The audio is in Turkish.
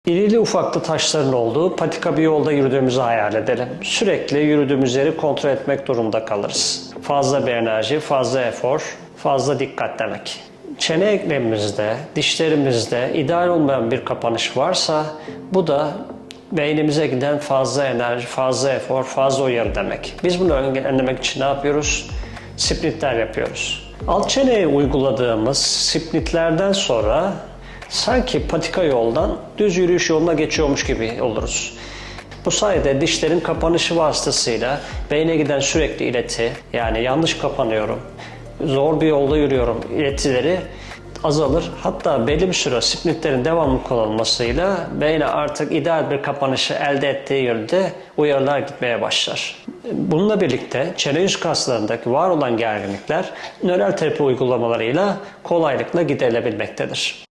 İrili ufaklı taşların olduğu patika bir yolda yürüdüğümüzü hayal edelim. Sürekli yürüdüğümüz yeri kontrol etmek durumunda kalırız. Fazla bir enerji, fazla efor, fazla dikkat demek. Çene eklemimizde, dişlerimizde ideal olmayan bir kapanış varsa bu da beynimize giden fazla enerji, fazla efor, fazla uyarı demek. Biz bunu önlemek için ne yapıyoruz? Splitler yapıyoruz. Alt çeneye uyguladığımız splitlerden sonra sanki patika yoldan düz yürüyüş yoluna geçiyormuş gibi oluruz. Bu sayede dişlerin kapanışı vasıtasıyla beyne giden sürekli ileti, yani yanlış kapanıyorum, zor bir yolda yürüyorum iletileri azalır. Hatta belli bir süre splitlerin devamlı kullanılmasıyla beyne artık ideal bir kapanışı elde ettiği yönde uyarılar gitmeye başlar. Bununla birlikte çene yüz kaslarındaki var olan gerginlikler nöral terapi uygulamalarıyla kolaylıkla giderilebilmektedir.